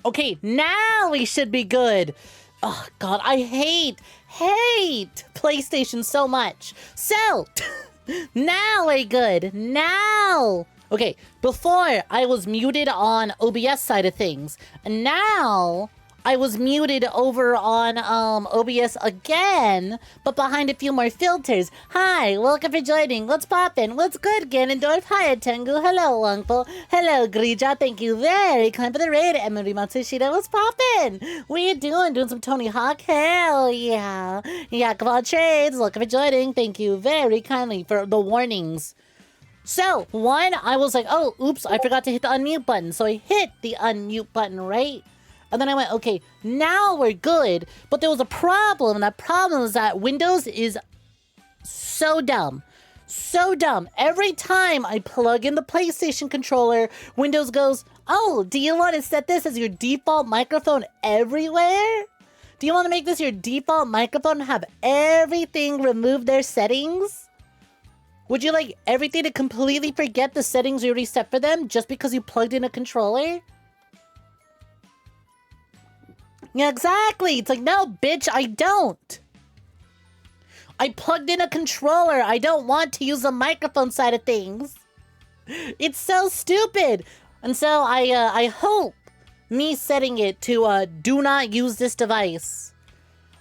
Okay, now we should be good. Oh, God, I hate PlayStation so much. So, now we're good. Now. Okay, before I was muted on OBS side of things. And now I was muted over on OBS again, but behind a few more filters. Hi, welcome for joining. What's poppin'? What's good, Ganondorf? Hi, Tengu. Hello, Uncle. Hello, 𝐒𝐲𝐬. Thank you very kind for the raid. Emery Matsushita, what's poppin'? What you doing? Doing some Tony Hawk? Hell yeah. Yeah, come on, trades. Welcome for joining. Thank you very kindly for the warnings. So, one, I was like, oh, oops, I forgot to hit the unmute button. So I hit the unmute button, right? And then I went, okay, now we're good. But there was a problem. And that problem is that Windows is so dumb. So dumb. Every time I plug in the PlayStation controller, Windows goes, oh, do you want to set this as your default microphone everywhere? Do you want to make this your default microphone and have everything remove their settings? Would you like everything to completely forget the settings you already set for them just because you plugged in a controller? Yeah, exactly. It's like, no, bitch, I don't. I plugged in a controller. I don't want to use the microphone side of things. It's so stupid. And so I hope me setting it to do not use this device.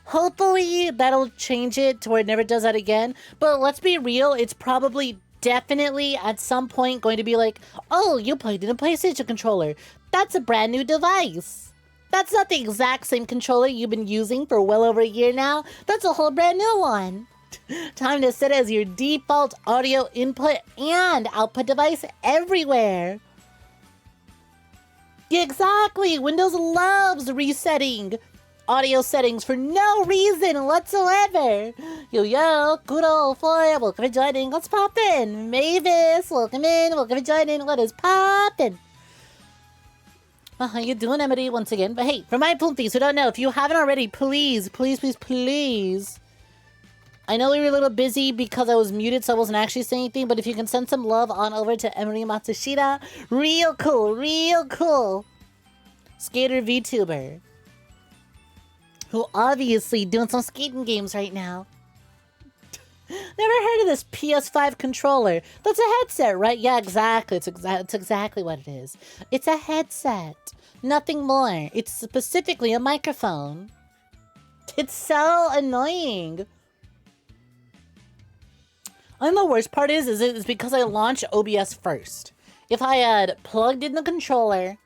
Hopefully that'll change it to where it never does that again. But let's be real. It's probably definitely at some point going to be like, oh, you plugged in a PlayStation controller. That's a brand new device. That's not the exact same controller you've been using for well over a year now. That's a whole brand new one. Time to set it as your default audio input and output device everywhere. Yeah, exactly. Windows loves resetting audio settings for no reason whatsoever. Yo, good old boy, welcome for joining. What's poppin'? Mavis, welcome in. Welcome for joining. What is poppin'? How you doing, Emily, once again? But hey, for my Poompies who don't know, if you haven't already, please, please, please, please. I know we were a little busy because I was muted, so I wasn't actually saying anything, but if you can send some love on over to Emery Matsushita, real cool, real cool. Skater VTuber. Who obviously doing some skating games right now. Never heard of this PS5 controller. That's a headset, right? Yeah, exactly. It's exactly what it is. It's a headset. Nothing more. It's specifically a microphone. It's so annoying. And the worst part is because I launched OBS first. If I had plugged in the controller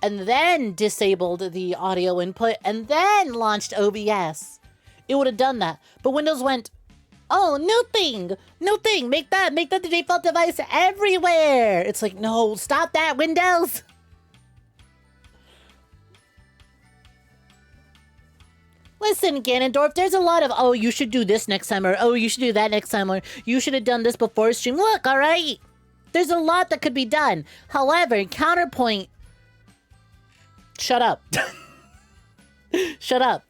and then disabled the audio input and then launched OBS, it would have done that. But Windows went, oh, new thing, make that the default device everywhere. It's like, no, stop that, Windows. Listen, Ganondorf, there's a lot of, oh, you should do this next time, or oh, you should do that next time, or you should have done this before stream. Look, all right, there's a lot that could be done. However, counterpoint, shut up. Shut up.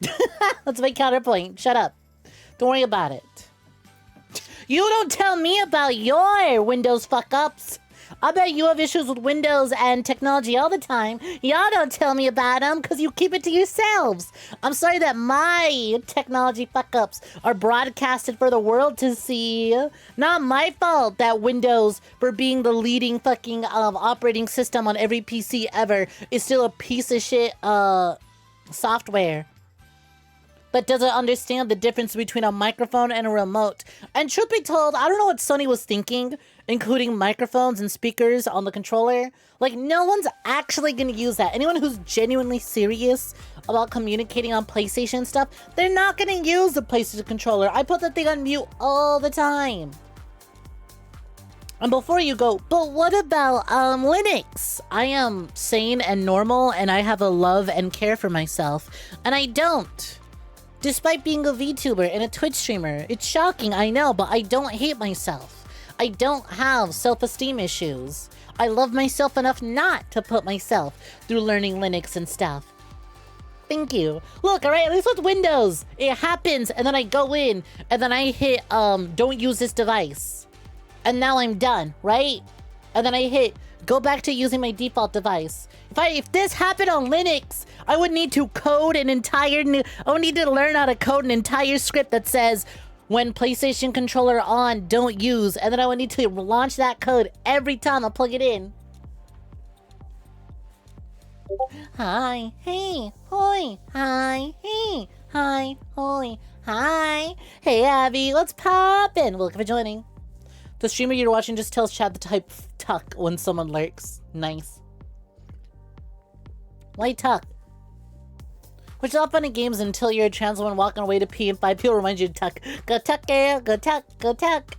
That's my counterpoint. Shut up. Don't worry about it. You don't tell me about your Windows fuck-ups. I bet you have issues with Windows and technology all the time. Y'all don't tell me about them because you keep it to yourselves. I'm sorry that my technology fuck-ups are broadcasted for the world to see. Not my fault that Windows, for being the leading fucking operating system on every PC ever, is still a piece of shit software that doesn't understand the difference between a microphone and a remote. And truth be told, I don't know what Sony was thinking, including microphones and speakers on the controller. Like, no one's actually going to use that. Anyone who's genuinely serious about communicating on PlayStation stuff, they're not going to use the PlayStation controller. I put that thing on mute all the time. And before you go, but what about Linux? I am sane and normal, and I have a love and care for myself. And I don't. Despite being a VTuber and a Twitch streamer. It's shocking, I know, but I don't hate myself. I don't have self-esteem issues. I love myself enough not to put myself through learning Linux and stuff. Thank you. Look, alright, at least with Windows, it happens, and then I go in, and then I hit, don't use this device. And now I'm done, right? And then I hit, go back to using my default device. If this happened on Linux, I would need to code an entire new... I would need to learn how to code an entire script that says, when PlayStation controller on, don't use. And then I would need to launch that code every time I plug it in. Hi, hey, hoi, hi, hey, hi, hoi, hi. Hey, Abby, what's poppin'? Welcome for joining. The streamer you're watching just tells chat to type tuck when someone lurks. Nice. Why tuck? Which is all fun in games until you're a trans woman walking away to pee and 5 people remind you to tuck. Go tuck, girl. Go tuck. Go tuck.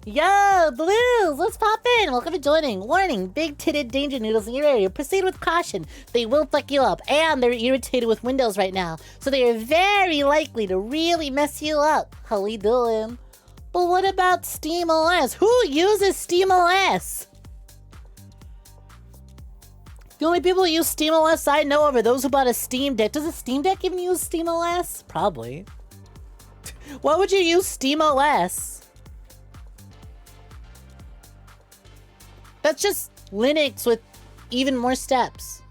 Yo, Blues! Let's pop in! Welcome to joining. Warning, big-titted danger noodles in your area. Proceed with caution. They will fuck you up. And they're irritated with Windows right now. So they are very likely to really mess you up. How we doing? But what about SteamOS? Who uses SteamOS? The only people who use SteamOS I know of are those who bought a Steam Deck. Does a Steam Deck even use SteamOS? Probably. Why would you use SteamOS? That's just Linux with even more steps.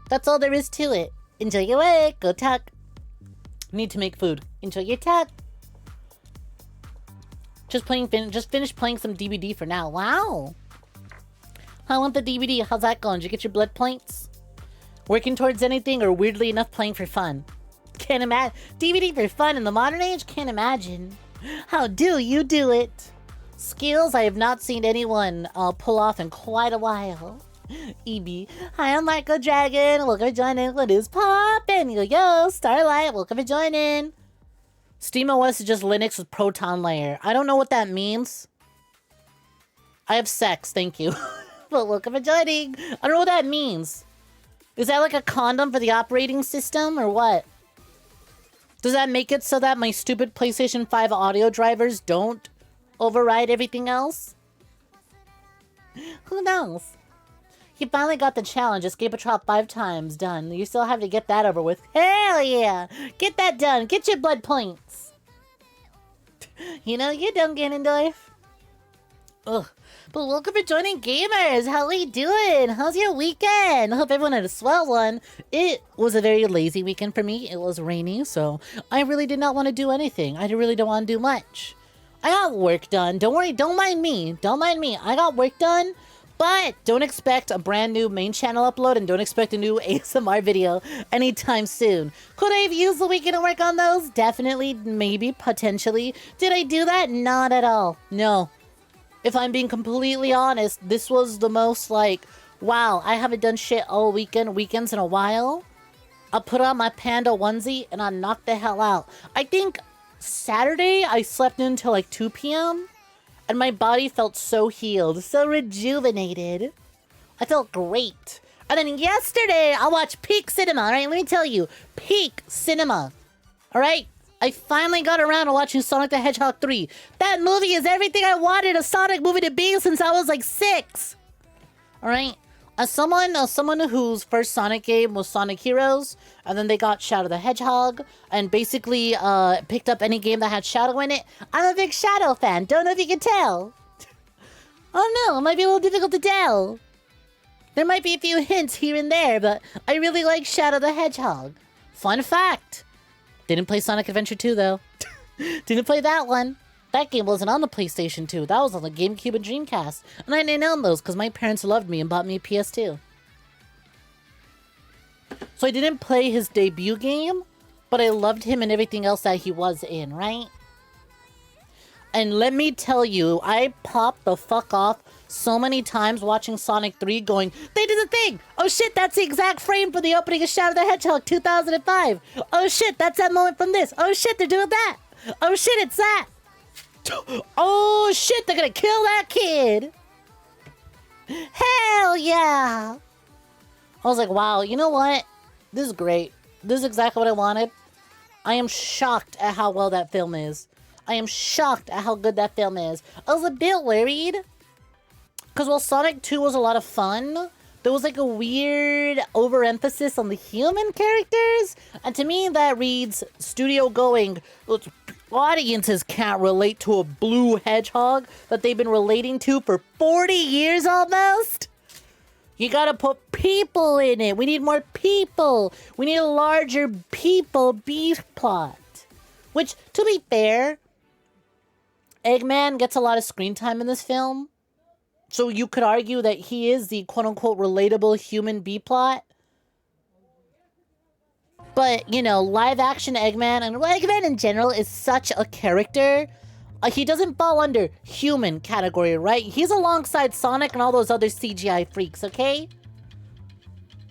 That's all there is to it. Enjoy your work. Go tuck. Need to make food. Enjoy your tuck. Just finished playing some DBD for now. Wow. I want the DVD. How's that going? Did you get your blood points? Working towards anything or weirdly enough playing for fun? Can't imagine. DVD for fun in the modern age? Can't imagine. How do you do it? Skills I have not seen anyone pull off in quite a while. EB. Hi, I'm Michael Dragon. Welcome for joining. What is poppin'? Yo, Starlight. Welcome for joining. SteamOS is just Linux with Proton layer. I don't know what that means. I have sex, thank you. But welcome for joining. I don't know what that means. Is that like a condom for the operating system or what? Does that make it so that my stupid PlayStation 5 audio drivers don't override everything else? Who knows? You finally got the challenge. Escape a trap 5 times. Done. You still have to get that over with. Hell yeah! Get that done. Get your blood points. You know you don't get Ganondorf. Ugh. But welcome for joining, gamers. How we doing? How's your weekend? I hope everyone had a swell one. It was a very lazy weekend for me. It was rainy, so I really did not want to do anything. I really don't want to do much. I got work done. Don't worry. Don't mind me. Don't mind me. I got work done. But don't expect a brand new main channel upload and don't expect a new ASMR video anytime soon. Could I have used the weekend to work on those? Definitely, maybe, potentially. Did I do that? Not at all. No. If I'm being completely honest, this was the most like, wow, I haven't done shit all weekends in a while. I put on my panda onesie and I knocked the hell out. I think Saturday I slept until like 2 p.m. and my body felt so healed, so rejuvenated. I felt great. And then yesterday I watched peak cinema, alright? Let me tell you, peak cinema, alright? I finally got around to watching Sonic the Hedgehog 3. That movie is everything I wanted a Sonic movie to be since I was like 6. Alright? As someone whose first Sonic game was Sonic Heroes, and then they got Shadow the Hedgehog, and basically picked up any game that had Shadow in it, I'm a big Shadow fan. Don't know if you can tell. Oh no, it might be a little difficult to tell. There might be a few hints here and there, but I really like Shadow the Hedgehog. Fun fact. Didn't play Sonic Adventure 2, though. Didn't play that one. That game wasn't on the PlayStation 2. That was on the GameCube and Dreamcast. And I didn't own those because my parents loved me and bought me a PS2. So I didn't play his debut game, but I loved him and everything else that he was in, right? And let me tell you, I popped the fuck off so many times watching Sonic 3 going, they did the thing! Oh shit, that's the exact frame for the opening of Shadow the Hedgehog 2005! Oh shit, that's that moment from this! Oh shit, they're doing that! Oh shit, it's that! Oh shit, they're gonna kill that kid! Hell yeah! I was like, wow, you know what? This is great. This is exactly what I wanted. I am shocked at how well that film is. I am shocked at how good that film is. I was a bit worried. Because while Sonic 2 was a lot of fun, there was like a weird overemphasis on the human characters. And to me, that reads studio going, let's Audiences can't relate to a blue hedgehog that they've been relating to for 40 years almost. You gotta put people in it. We need more people. We need a larger people beef plot. Which, to be fair, Eggman gets a lot of screen time in this film. So you could argue that he is the quote-unquote relatable human B-plot. But, you know, live-action Eggman, and Eggman in general is such a character. He doesn't fall under human category, right? He's alongside Sonic and all those other CGI freaks, okay?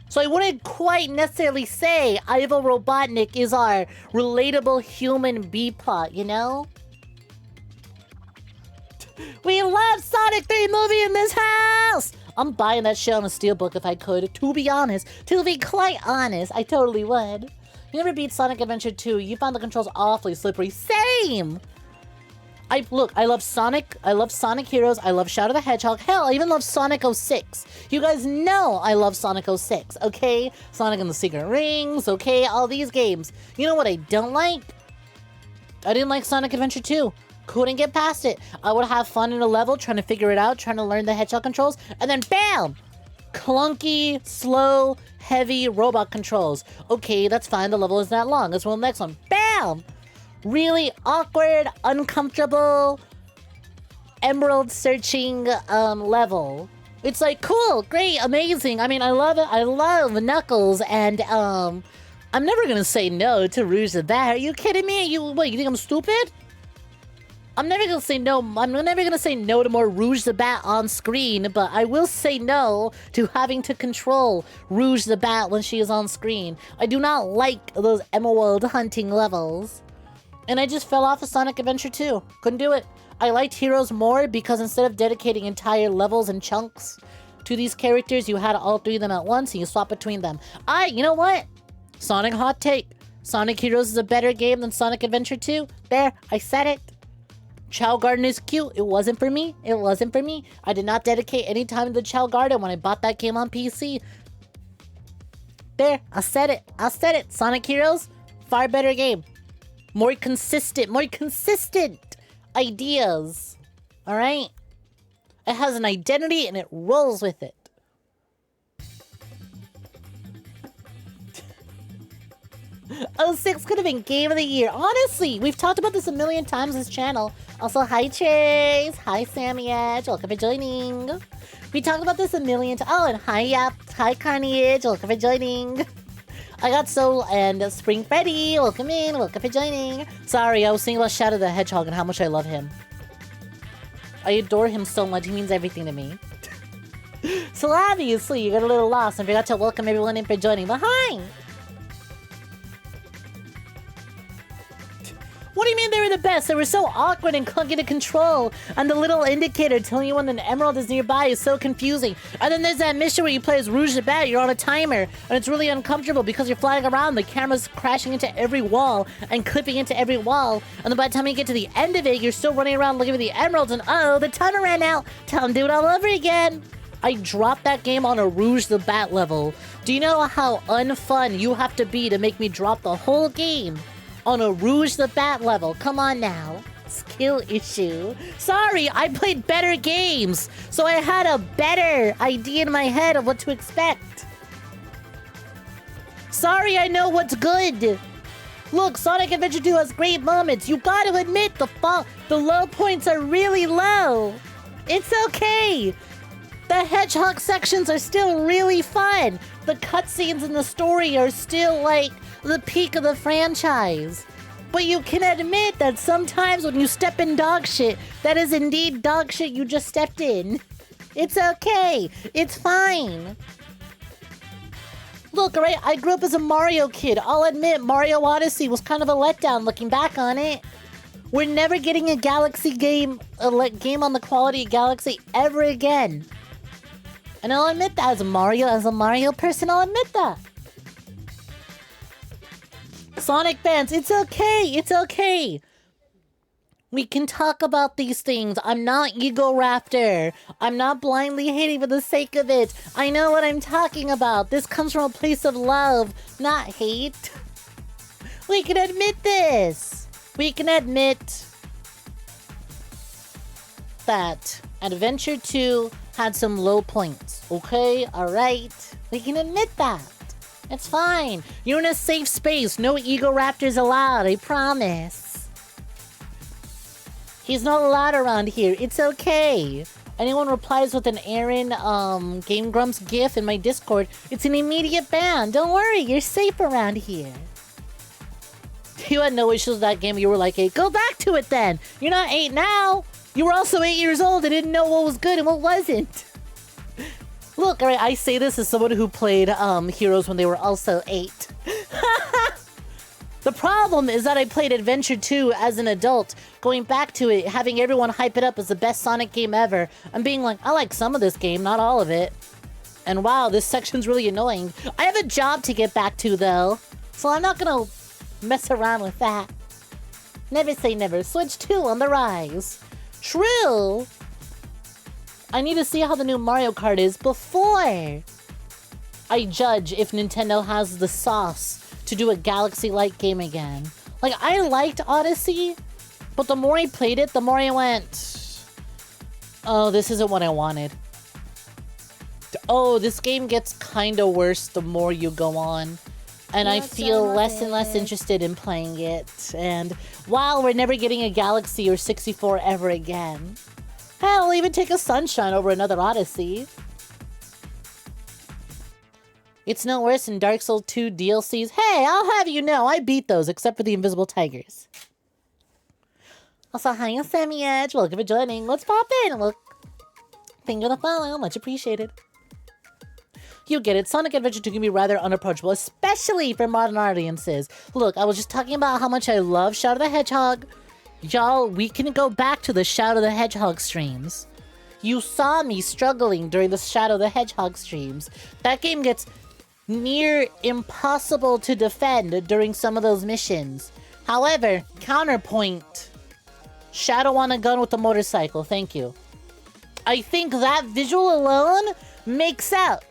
So I wouldn't quite necessarily say Ivo Robotnik is our relatable human B-plot, you know? We love Sonic 3 movie in this house! I'm buying that shit on a steelbook if I could, to be honest. To be quite honest, I totally would. You never beat Sonic Adventure 2. You found the controls awfully slippery. Same! Look, I love Sonic. I love Sonic Heroes. I love Shadow the Hedgehog. Hell, I even love Sonic 06. You guys know I love Sonic 06, okay? Sonic and the Secret Rings, okay? All these games. You know what I don't like? I didn't like Sonic Adventure 2. Couldn't get past it. I would have fun in a level, trying to figure it out, trying to learn the hedgehog controls, and then BAM! Clunky, slow, heavy robot controls. Okay, that's fine. The level is that long. Let's roll the next one. BAM! Really awkward, uncomfortable, emerald searching level. It's like, cool, great, amazing. I mean, I love it. I love Knuckles, and I'm never gonna say no to Rouge the Bat. Are you kidding me? What, you think I'm stupid? I'm never gonna say no. I'm never gonna say no to more Rouge the Bat on screen, but I will say no to having to control Rouge the Bat when she is on screen. I do not like those emerald hunting levels. And I just fell off of Sonic Adventure 2. Couldn't do it. I liked Heroes more because instead of dedicating entire levels and chunks to these characters, you had all three of them at once and you swap between them. You know what? Sonic hot take. Sonic Heroes is a better game than Sonic Adventure 2. There, I said it. Chow Garden is cute. It wasn't for me. It wasn't for me. I did not dedicate any time to the Chow Garden when I bought that game on PC. There, I said it. I said it. Sonic Heroes, far better game. More consistent ideas. Alright? It has an identity and it rolls with it. '06 could have been Game of the Year. Honestly, we've talked about this a million times on this channel. Also, hi Chase. Hi Sammy Edge. Welcome for joining. We talked about this a million times. Oh, and hi Yap. Hi Carnage. Welcome for joining. I got Soul and Spring Freddy. Welcome in. Welcome for joining. Sorry, I was thinking about Shadow the Hedgehog and how much I love him. I adore him so much. He means everything to me. So obviously, you got a little lost and forgot to welcome everyone in for joining. But hi! What do you mean they were the best? They were so awkward and clunky to control. And the little indicator telling you when an emerald is nearby is so confusing. And then there's that mission where you play as Rouge the Bat. You're on a timer. And it's really uncomfortable because you're flying around. The camera's crashing into every wall and clipping into every wall. And then by the time you get to the end of it, you're still running around looking for the emeralds. And oh, the timer ran out. Tell them to do it all over again. I dropped that game on a Rouge the Bat level. Do you know how unfun you have to be to make me drop the whole game? On a Rouge the Bat level. Come on now. Skill issue. Sorry, I played better games. So I had a better idea in my head of what to expect. Sorry, I know what's good. Look, Sonic Adventure 2 has great moments. You gotta admit the low points are really low. It's okay. The hedgehog sections are still really fun. The cutscenes in the story are still like the peak of the franchise. But you can admit that sometimes when you step in dog shit, that is indeed dog shit you just stepped in. It's okay. It's fine. Look, alright, I grew up as a Mario kid. I'll admit Mario Odyssey was kind of a letdown looking back on it. We're never getting a Galaxy game, game on the quality of Galaxy ever again. And I'll admit that as a Mario person, I'll admit that. Sonic fans, it's okay, it's okay. We can talk about these things. I'm not Ego Raptor. I'm not blindly hating for the sake of it. I know what I'm talking about. This comes from a place of love, not hate. We can admit this. we can admit that Adventure 2 had some low points, okay? Alright? We can admit that. It's fine. You're in a safe space. No ego raptors allowed, I promise. He's not allowed around here. It's okay. Anyone replies with an Aaron Game Grumps gif in my Discord, it's an immediate ban. Don't worry, you're safe around here. You had no issues with that game. You were like 8. Go back to it then. You're not 8 now. You were also 8 years old and didn't know what was good and what wasn't. Look, alright, I say this as someone who played Heroes when they were also 8. The problem is that I played Adventure 2 as an adult, going back to it, having everyone hype it up as the best Sonic game ever, and being like, I like some of this game, not all of it. And wow, this section's really annoying. I have a job to get back to, though, so I'm not gonna mess around with that. Never say never. Switch 2 on the rise. True! I need to see how the new Mario Kart is before I judge if Nintendo has the sauce to do a Galaxy-like game again. Like, I liked Odyssey, but the more I played it, the more I went, oh, this isn't what I wanted. Oh, this game gets kinda worse the more you go on. And I feel less and less interested in playing it. And wow, we're never getting a Galaxy or 64 ever again. Hell, I'll even take a Sunshine over another Odyssey. It's no worse than Dark Souls 2 DLCs. Hey, I'll have you know, I beat those, except for the Invisible Tigers. Also, hi, 𝐿 welcome for joining. Let's pop in. Look, thank you for the follow, much appreciated. You get it, Sonic Adventure 2 can be rather unapproachable, especially for modern audiences. Look, I was just talking about how much I love Shadow the Hedgehog. Y'all, we can go back to the Shadow the Hedgehog streams. You saw me struggling during the Shadow the Hedgehog streams. That game gets near impossible to defend during some of those missions. However, counterpoint. Shadow on a gun with a motorcycle, thank you. I think that visual alone makes up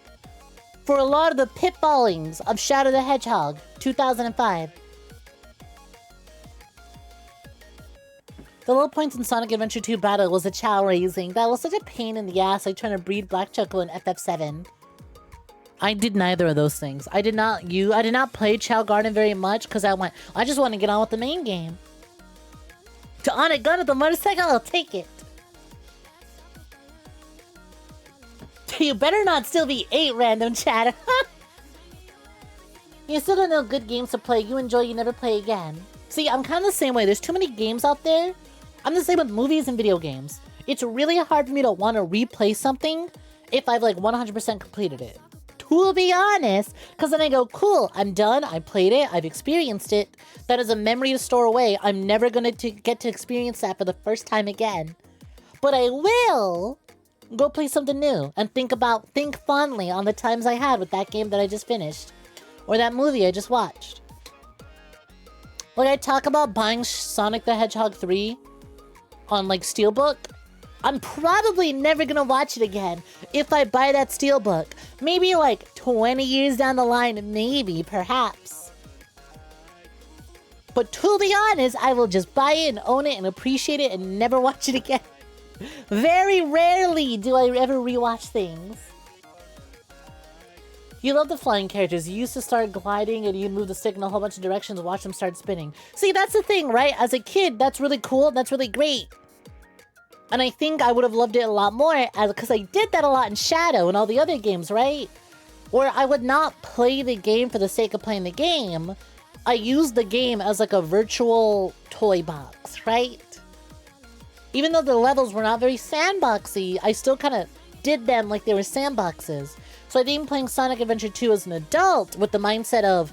for a lot of the pitfallings of Shadow the Hedgehog 2005. The low points in Sonic Adventure 2 battle was a chow raising. That was such a pain in the ass, like trying to breed Black Choco in FF7. I did neither of those things. I did not play Chow Garden very much because I just want to get on with the main game. To on a gun with a motorcycle, I'll take it. You better not still be 8, random chatter. You still don't know good games to play. You enjoy, you never play again. See, I'm kind of the same way. There's too many games out there. I'm the same with movies and video games. It's really hard for me to want to replay something if I've like 100% completed it. To be honest, because then I go, cool, I'm done, I played it, I've experienced it. That is a memory to store away. I'm never going to get to experience that for the first time again. But I will go play something new and think fondly on the times I had with that game that I just finished. Or that movie I just watched. Like, I talk about buying Sonic the Hedgehog 3 on, like, Steelbook. I'm probably never gonna watch it again if I buy that Steelbook. Maybe, like, 20 years down the line, maybe, perhaps. But to be honest, I will just buy it and own it and appreciate it and never watch it again. Very rarely do I ever rewatch things. You love the flying characters. You used to start gliding and you'd move the stick in a whole bunch of directions, watch them start spinning. See, that's the thing, right? As a kid, that's really cool. That's really great. And I think I would have loved it a lot more because I did that a lot in Shadow and all the other games, right? Where I would not play the game for the sake of playing the game. I used the game as like a virtual toy box, right? Even though the levels were not very sandboxy, I still kind of did them like they were sandboxes. So I think playing Sonic Adventure 2 as an adult with the mindset of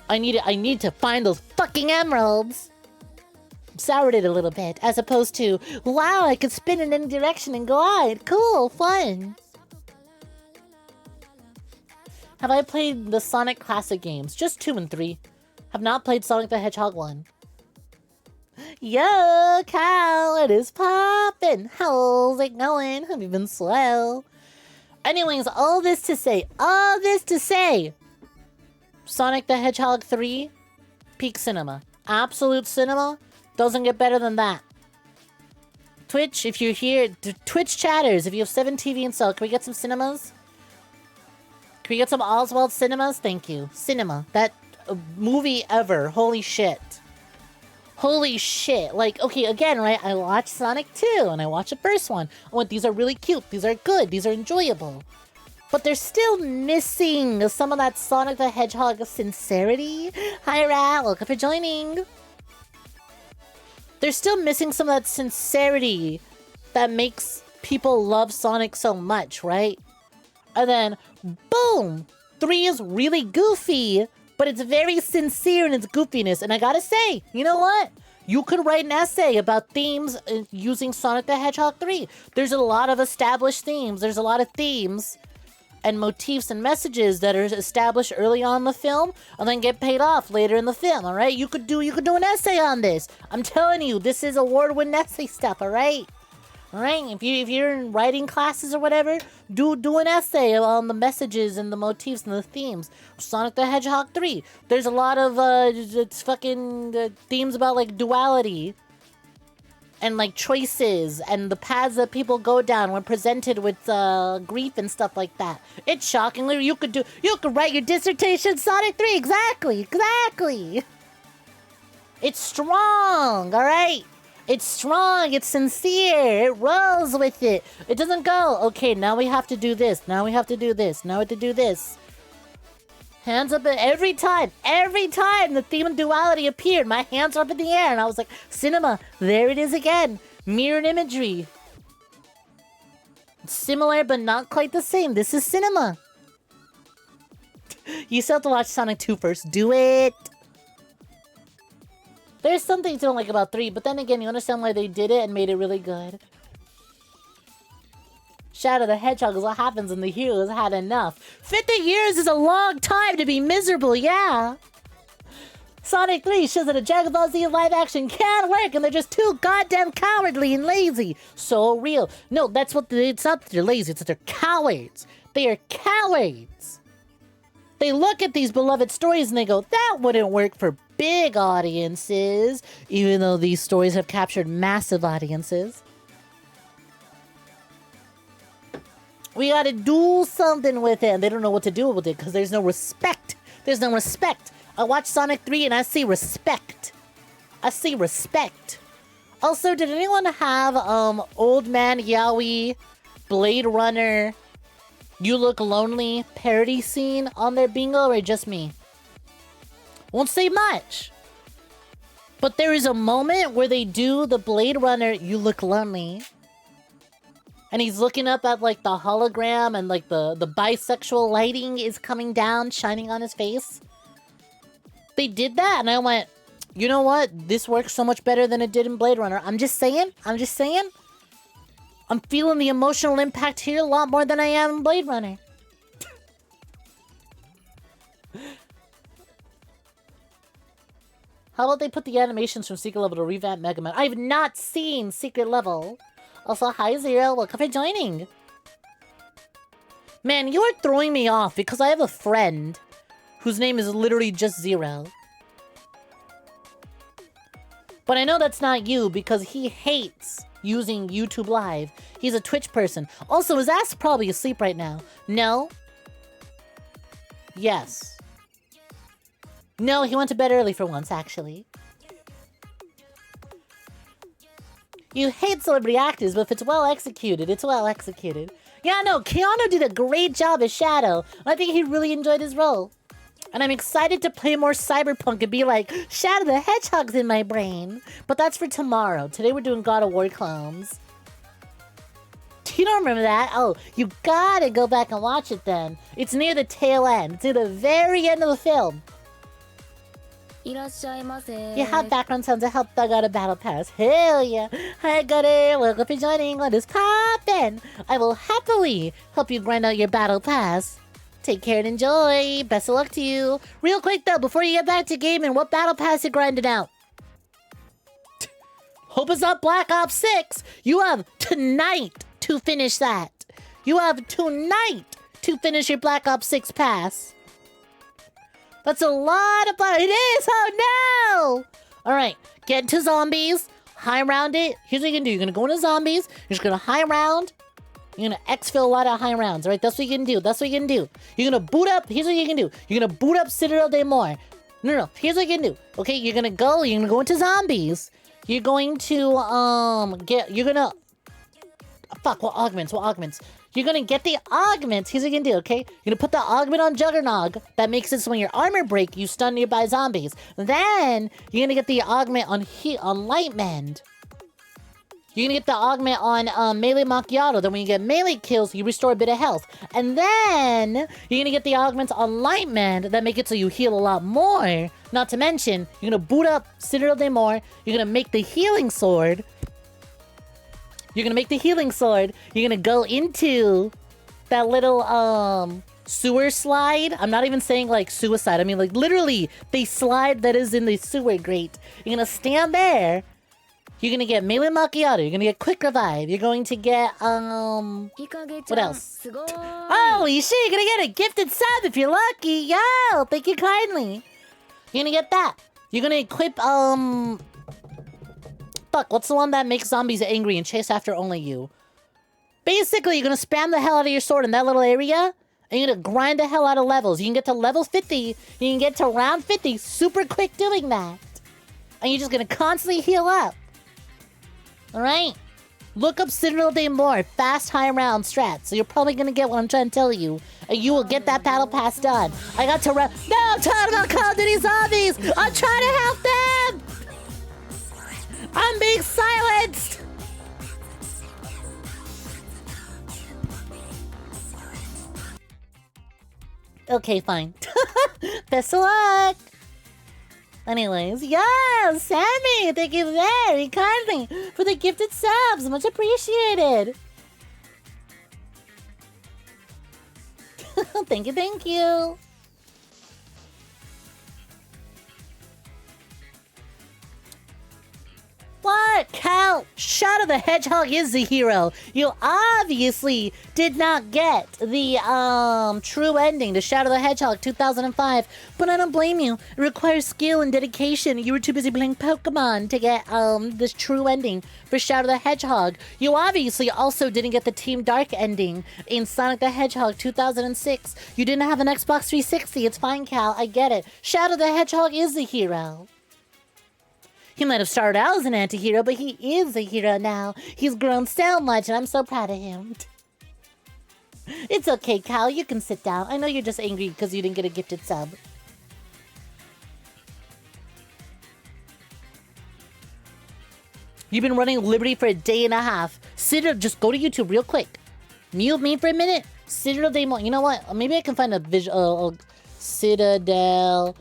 I need to find those fucking emeralds soured it a little bit, as opposed to, wow, I could spin in any direction and glide. Cool, fun. Have I played the Sonic classic games? Just 2 and 3. Have not played Sonic the Hedgehog 1. Yo, Cal, it is poppin'. How's it going? Have you been slow? Anyways, all this to say, Sonic the Hedgehog 3, peak cinema. Absolute cinema doesn't get better than that. Twitch, if you're here, Twitch chatters, if you have 7 TV installed, can we get some cinemas? Can we get some Oswald cinemas? Thank you. Cinema. That movie ever. Holy shit. Holy shit. Like, okay, again, right? I watched Sonic 2, and I watched the first one. I went, these are really cute. These are good. These are enjoyable. But they're still missing some of that Sonic the Hedgehog sincerity. Hi, Rat. Welcome for joining. They're still missing some of that sincerity that makes people love Sonic so much, right? And then, boom! 3 is really goofy, but it's very sincere in its goofiness. And I gotta say, you know what? You could write an essay about themes using Sonic the Hedgehog 3. There's a lot of established themes. There's a lot of themes and motifs and messages that are established early on in the film and then get paid off later in the film, all right? You could do an essay on this. I'm telling you, this is award-winning essay stuff, all right? All right? If you're in writing classes or whatever, do an essay on the messages and the motifs and the themes. Sonic the Hedgehog 3. There's a lot of themes about like duality and like choices and the paths that people go down when presented with grief and stuff like that. It's shockingly you could write your dissertation Sonic 3. Exactly. It's strong, all right? It's strong, it's sincere, it rolls with it. It doesn't go, okay, now we have to do this, now we have to do this, now we have to do this. Hands up every time the theme of duality appeared, my hands were up in the air and I was like, cinema, there it is again. Mirrored imagery. Similar but not quite the same. This is cinema. You still have to watch Sonic 2 first. Do it. There's some things you don't like about 3, but then again, you understand why they did it and made it really good. Shadow the Hedgehog is what happens when the heroes had enough. 50 years is a long time to be miserable, yeah. Sonic 3 shows that a Dragon Ball Z live action can work and they're just too goddamn cowardly and lazy. So real. No, it's not that they're lazy, it's that they're cowards. They are cowards. They look at these beloved stories and they go, that wouldn't work for big audiences, even though these stories have captured massive audiences. We gotta do something with it, and they don't know what to do with it because there's no respect. There's no respect. I watch Sonic 3 and I see respect. I see respect. Also, did anyone have Old Man Yaoi, Blade Runner, You Look Lonely parody scene on their bingo, or just me? Won't say much. But there is a moment where they do the Blade Runner You Look Lonely. And he's looking up at like the hologram and like the bisexual lighting is coming down, shining on his face. They did that and I went, you know what? This works so much better than it did in Blade Runner. I'm just saying. I'm feeling the emotional impact here a lot more than I am in Blade Runner. How about they put the animations from Secret Level to revamp Mega Man? I have not seen Secret Level. Also, hi Zero, welcome for joining. Man, you are throwing me off because I have a friend whose name is literally just Zero. But I know that's not you because he hates using YouTube Live. He's a Twitch person. Also, his ass is probably asleep right now. No? Yes. No, he went to bed early for once, actually. You hate celebrity actors, but if it's well executed, it's well executed. Yeah, no, Keanu did a great job as Shadow. I think he really enjoyed his role. And I'm excited to play more Cyberpunk and be like, Shadow the Hedgehog's in my brain. But that's for tomorrow. Today we're doing God of War clones. You don't remember that? Oh, you gotta go back and watch it then. It's near the tail end. It's near the very end of the film. You have background sounds to help Doug out a battle pass. Hell yeah. Hi, Gunner. Welcome for joining. Let us pop in. I will happily help you grind out your battle pass. Take care and enjoy. Best of luck to you. Real quick, though, before you get back to gaming, what battle pass you grinding out? Hope it's not Black Ops 6. You have tonight to finish that. You have tonight to finish your Black Ops 6 pass. That's a lot of fun. It is! Oh, no! Alright, get into zombies. High round it. Here's what you can do. You're gonna go into zombies. You're just gonna high round. You're gonna exfil a lot of high rounds. Alright, that's what you can do. That's what you can do. You're gonna boot up. Here's what you can do. You're gonna boot up Citadel de More. No. Here's what you can do. Okay, you're gonna go into zombies. You're going to, you're gonna... Fuck, what augments? You're gonna get the augments. Here's what you can do, okay? You're gonna put the augment on Juggernog. That makes it so when your armor break, you stun nearby zombies. Then, you're gonna get the augment on Light Mend. You're gonna get the augment on Melee Macchiato. Then when you get melee kills, you restore a bit of health. And then, you're gonna get the augments on Light Mend that make it so you heal a lot more. Not to mention, you're gonna boot up Citadel de More. You're gonna make the healing sword. You're gonna go into that little, sewer slide. I'm not even saying, like, suicide. I mean, like, literally, the slide that is in the sewer grate. You're gonna stand there. You're gonna get Melee Macchiato. You're gonna get Quick Revive. You're going to get, what else? Holy shit, you're gonna get a gifted sub if you're lucky. Yo, thank you kindly. You're gonna get that. You're gonna equip, fuck, what's the one that makes zombies angry and chase after only you? Basically, you're gonna spam the hell out of your sword in that little area, and you're gonna grind the hell out of levels. You can get to level 50, you can get to round 50 super quick doing that. And you're just gonna constantly heal up. Alright? Look up Citadel de More, fast high round strats. So you're probably gonna get what I'm trying to tell you. And you will get that battle pass done. I got to No, I'm talking about Call of Duty Zombies! I'm trying to help them! I'm being silenced! Okay, fine. Best of luck! Anyways, yeah, Sammy, thank you very kindly for the gifted subs. Much appreciated. Thank you. What? Cal, Shadow the Hedgehog is the hero. You obviously did not get the true ending to Shadow the Hedgehog 2005, but I don't blame you. It requires skill and dedication. You were too busy playing Pokemon to get this true ending for Shadow the Hedgehog. You obviously also didn't get the Team Dark ending in Sonic the Hedgehog 2006. You didn't have an Xbox 360. It's fine, Cal. I get it. Shadow the Hedgehog is the hero. He might have started out as an anti-hero, but he is a hero now. He's grown so much, and I'm so proud of him. It's okay, Cal. You can sit down. I know you're just angry because you didn't get a gifted sub. You've been running Liberty for a day and a half. Citadel, just go to YouTube real quick. Mute me for a minute. Citadel de Mort. You know what? Maybe I can find a visual. Citadel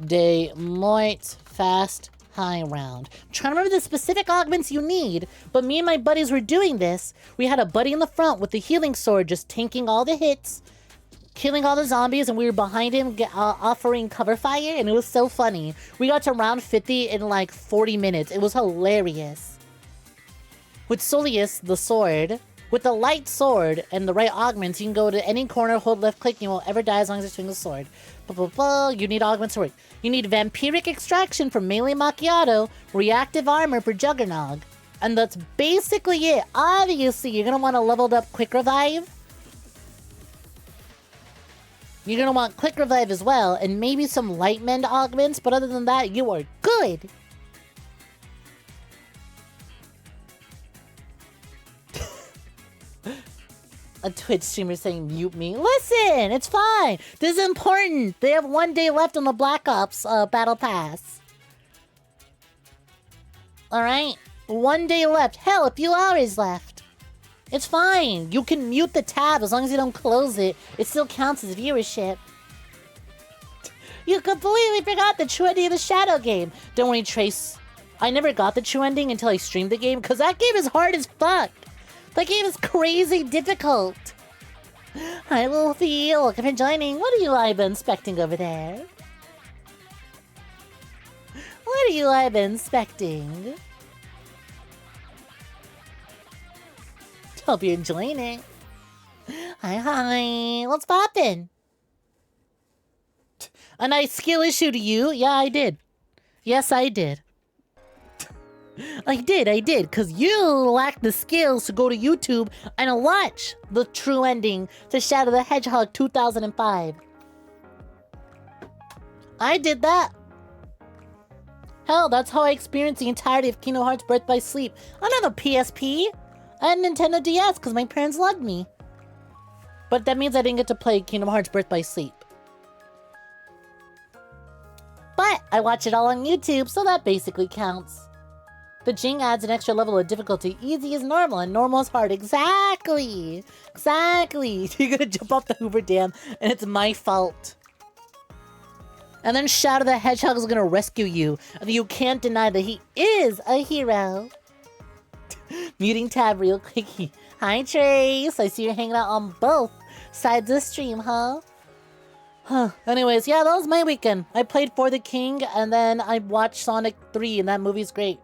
de Mort fast high round. I'm trying to remember the specific augments you need, but me and my buddies were doing this. We had a buddy in the front with the healing sword just tanking all the hits, killing all the zombies, and we were behind him offering cover fire, and it was so funny. We got to round 50 in like 40 minutes. It was hilarious. With Soleus, the sword, with the light sword and the right augments, you can go to any corner, hold left click, and you won't ever die as long as you swing the sword. You need augments to work. You need Vampiric Extraction for Melee Macchiato, Reactive Armor for Juggernog. And that's basically it. Obviously, you're going to want a leveled up Quick Revive. You're going to want Quick Revive as well, and maybe some Light Mend augments, but other than that, you are good. A Twitch streamer saying mute me. Listen, it's fine. This is important. They have 1 day left on the Black Ops Battle Pass. Alright? 1 day left. Hell, a few hours left. It's fine. You can mute the tab as long as you don't close it. It still counts as viewership. You completely forgot the true ending of the Shadow game. Don't worry, Trace. I never got the true ending until I streamed the game, because that game is hard as fuck. That game is crazy difficult. Hi, Wolfie. Welcome for joining. What are you IBA inspecting over there? What are you IBA inspecting? Hope you're enjoying it. Hi. What's poppin'? A nice skill issue to you? Yeah, I did. Yes, I did. I did, because you lack the skills to go to YouTube and watch the true ending to Shadow the Hedgehog 2005. I did that. Hell, that's how I experienced the entirety of Kingdom Hearts Birth by Sleep. I don't have a PSP. I had a Nintendo DS because my parents loved me. But that means I didn't get to play Kingdom Hearts Birth by Sleep. But I watch it all on YouTube, so that basically counts. The Jing adds an extra level of difficulty. Easy is normal, and normal is hard. Exactly! Exactly! You're gonna jump off the Hoover Dam, and it's my fault. And then Shadow the Hedgehog is gonna rescue you, and you can't deny that he is a hero. Muting tab real quick. Hi, Trace! I see you're hanging out on both sides of the stream, huh? Anyways, yeah, that was my weekend. I played For the King, and then I watched Sonic 3, and that movie's great.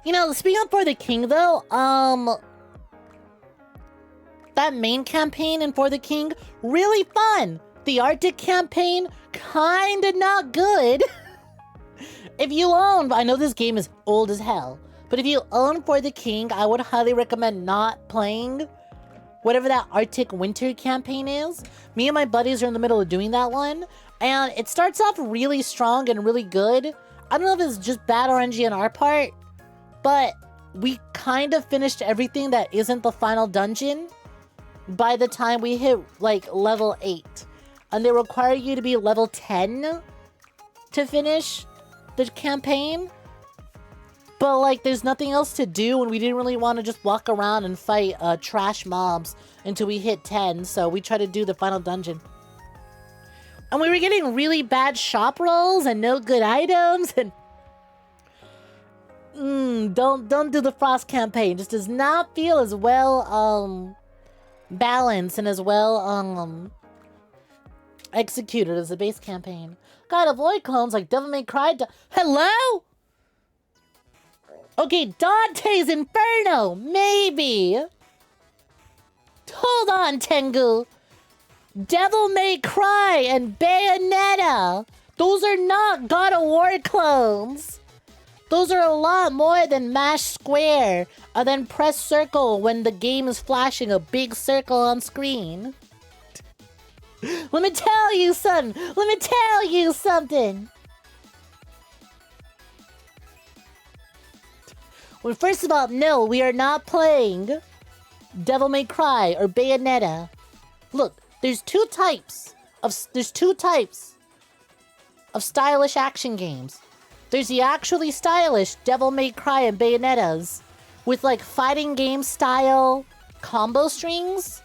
You know, speaking of For the King, though, that main campaign in For the King, really fun. The Arctic campaign, kinda not good. If you own, I know this game is old as hell, but if you own For the King, I would highly recommend not playing whatever that Arctic winter campaign is. Me and my buddies are in the middle of doing that one, and it starts off really strong and really good. I don't know if it's just bad RNG on our part, but we kind of finished everything that isn't the final dungeon by the time we hit, like, level 8. And they require you to be level 10 to finish the campaign. But, like, there's nothing else to do, and we didn't really want to just walk around and fight trash mobs until we hit 10, so we tried to do the final dungeon. And we were getting really bad shop rolls and no good items, and... don't do the Frost campaign. It just does not feel as well, balanced and as well, executed as the base campaign. God, avoid clones like Devil May Cry. Hello? Okay, Dante's Inferno, maybe. Hold on, Tengu. Devil May Cry and Bayonetta. Those are not God of War clones. Those are a lot more than mash square and then press circle when the game is flashing a big circle on screen. Let me tell you something. Let me tell you something. Well, first of all, no, we are not playing Devil May Cry or Bayonetta. Look, there's two types of stylish action games. There's the actually stylish Devil May Cry and Bayonettas with like fighting game style combo strings.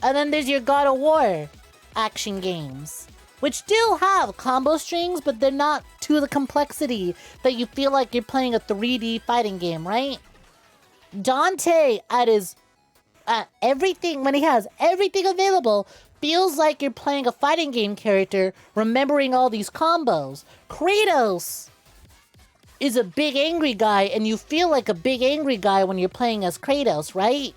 And then there's your God of War action games, which still have combo strings, but they're not to the complexity that you feel like you're playing a 3D fighting game, right? Dante everything, when he has everything available, feels like you're playing a fighting game character, remembering all these combos. Kratos is a big angry guy, and you feel like a big angry guy when you're playing as Kratos, right?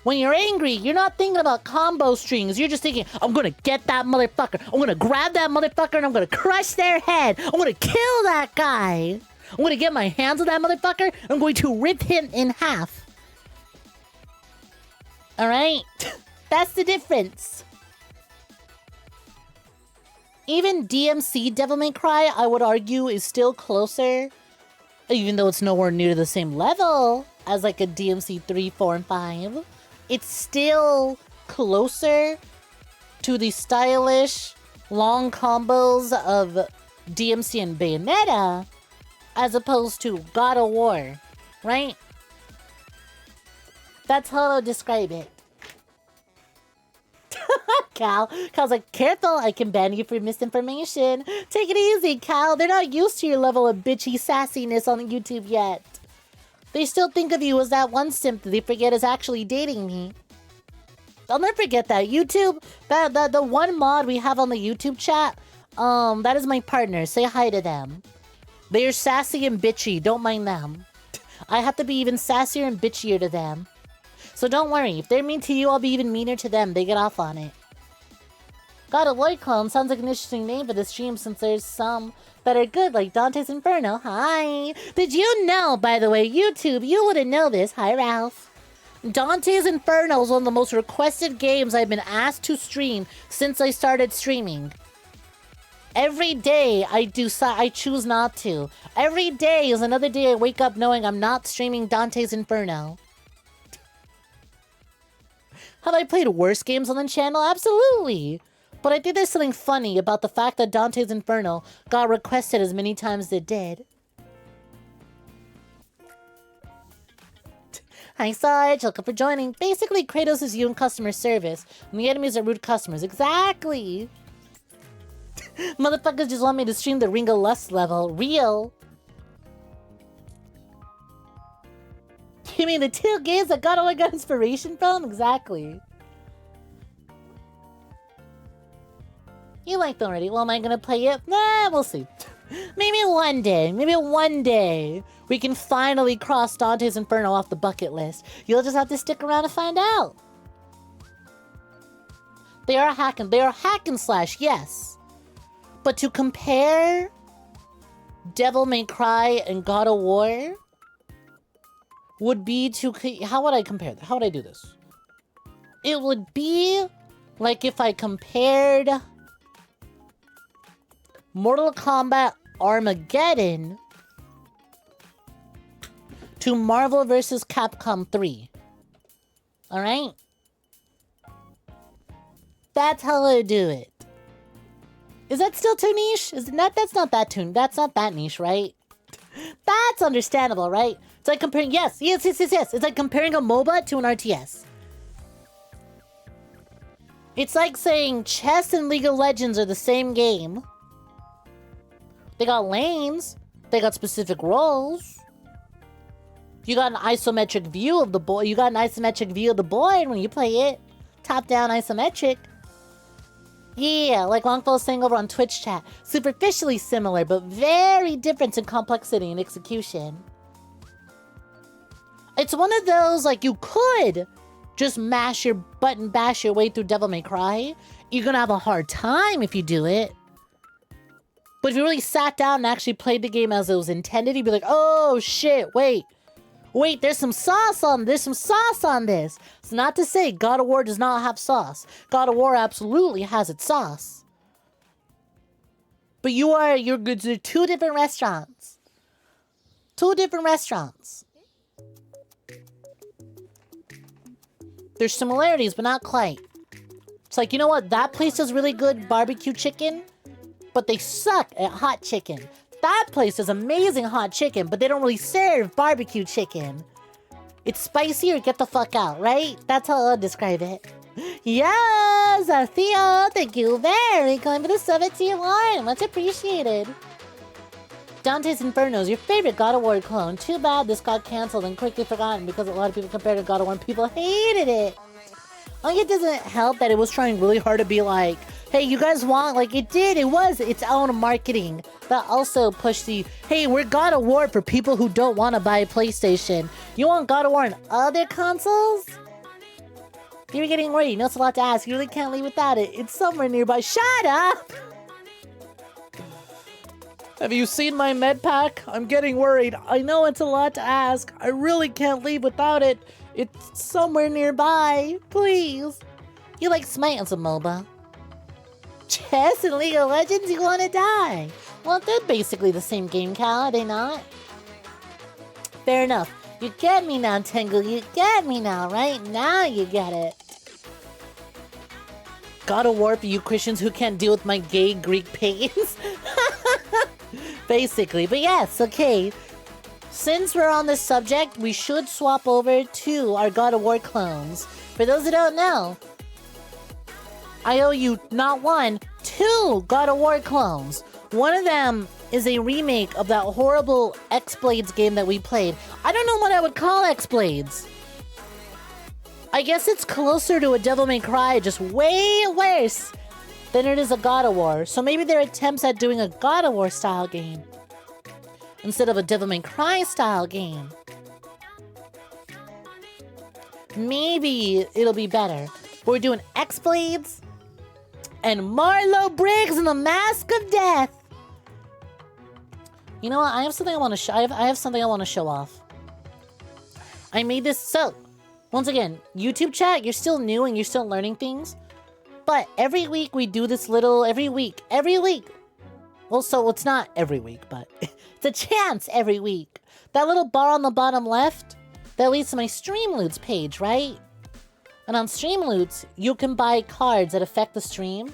When you're angry, you're not thinking about combo strings. You're just thinking, I'm gonna get that motherfucker. I'm gonna grab that motherfucker and I'm gonna crush their head. I'm gonna kill that guy. I'm gonna get my hands on that motherfucker. I'm going to rip him in half. Alright? That's the difference. Even DMC Devil May Cry, I would argue, is still closer. Even though it's nowhere near the same level as like a DMC 3, 4, and 5. It's still closer to the stylish, long combos of DMC and Bayonetta as opposed to God of War, right? That's how I would describe it. Cal's like, careful, I can ban you for misinformation. Take it easy, Cal. They're not used to your level of bitchy sassiness on YouTube yet. They still think of you as that one simp that they forget is actually dating me. I'll never forget that. YouTube, the one mod we have on the YouTube chat, that is my partner. Say hi to them. They're sassy and bitchy. Don't mind them. I have to be even sassier and bitchier to them. So don't worry. If they're mean to you, I'll be even meaner to them. They get off on it. God of War clone sounds like an interesting name for the stream since there's some that are good, like Dante's Inferno. Hi! Did you know, by the way, YouTube, you wouldn't know this. Hi, Ralph. Dante's Inferno is one of the most requested games I've been asked to stream since I started streaming. Every day I choose not to. Every day is another day I wake up knowing I'm not streaming Dante's Inferno. Have I played worse games on the channel? Absolutely. But I think there's something funny about the fact that Dante's Inferno got requested as many times as it did. Hi, Sarge. Welcome for joining. Basically, Kratos is you in customer service, and the enemies are rude customers. Exactly. Motherfuckers just want me to stream the Ring of Lust level. Real. You mean the two games that God only got inspiration from? Exactly. You liked them already. Well, am I gonna play it? Nah, we'll see. Maybe one day, we can finally cross Dante's Inferno off the bucket list. You'll just have to stick around to find out. They are hack and slash, yes. But to compare Devil May Cry and God of War would be to... How would I compare that? How would I do this? It would be like if I compared Mortal Kombat Armageddon to Marvel vs. Capcom 3. Alright? That's how I do it. Is that still too niche? That's not that niche, right? That's understandable, right? It's like comparing... Yes. It's like comparing a MOBA to an RTS. It's like saying chess and League of Legends are the same game. They got lanes. They got specific roles. You got an isometric view of the board. You got an isometric view of the board when you play it. Top-down isometric. Yeah, like Longfell was saying over on Twitch chat. Superficially similar, but very different in complexity and execution. It's one of those, like, you could just mash your button, bash your way through Devil May Cry. You're gonna have a hard time if you do it. But if you really sat down and actually played the game as it was intended, you'd be like, oh shit, wait, there's some sauce on this. It's not to say God of War does not have sauce. God of War absolutely has its sauce. But you're good to two different restaurants. There's similarities, but not quite. It's like, you know what? That place does really good barbecue chicken, but they suck at hot chicken. That place does amazing hot chicken, but they don't really serve barbecue chicken. It's spicy or get the fuck out, right? That's how I'll describe it. Yes, Theo, thank you very much for the sub at tier 1. Much appreciated. Dante's Inferno is your favorite God of War clone. Too bad this got cancelled and quickly forgotten because a lot of people compared it to God of War and people hated it. Like, it doesn't help that it was trying really hard to be like, hey, you guys want, like, it was its own marketing that also pushed the, hey, we're God of War for people who don't want to buy a PlayStation. You want God of War on other consoles? You're getting worried. You know it's a lot to ask. You really can't leave without it. It's somewhere nearby. Shut up! Have you seen my med pack? I'm getting worried. I know it's a lot to ask. I really can't leave without it. It's somewhere nearby. Please. You like Smite on some MOBA. Chess and League of Legends, you want to die. Well, they're basically the same game, 𝐶𝐞, are they not? Fair enough. You get me now, Tengu. You get me now, right? Now you get it. God of War for you Christians who can't deal with my gay Greek pagans. Basically. But yes, okay. Since we're on this subject, we should swap over to our God of War clones. For those who don't know, I owe you not one, two God of War clones. One of them is a remake of that horrible 𝐒𝐴𝐳 game that we played. I don't know what I would call 𝐒𝐴𝐳. I guess it's closer to a Devil May Cry, just way worse than it is a God of War. So maybe their attempts at doing a God of War style game instead of a Devil May Cry style game. Maybe it'll be better. But we're doing 𝐒𝐴𝐳. and Marlo Briggs in the Mask of Death. You know what? I have something I want to show. I have something I want to show off. I made this. So, once again, YouTube chat, you're still new and you're still learning things. But every week we do this little. Every week. Well, so it's not every week, but it's a chance every week. That little bar on the bottom left, that leads to my Streamloots page, right? And on Streamloots, you can buy cards that affect the stream.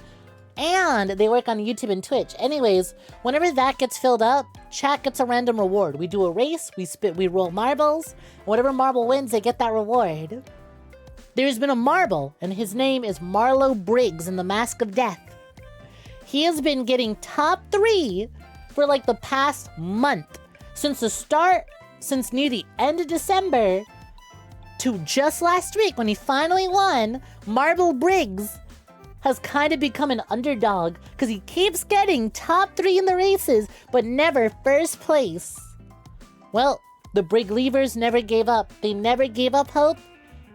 And they work on YouTube and Twitch. Anyways, whenever that gets filled up, chat gets a random reward. We do a race, we roll marbles. Whatever marble wins, they get that reward. There's been a marble, and his name is Marlo Briggs in the Mask of Death. He has been getting top 3 for like the past month. Since near the end of December to just last week when he finally won, Marble Briggs has kind of become an underdog because he keeps getting top 3 in the races, but never first place. Well, the Briglevers never gave up. They never gave up hope,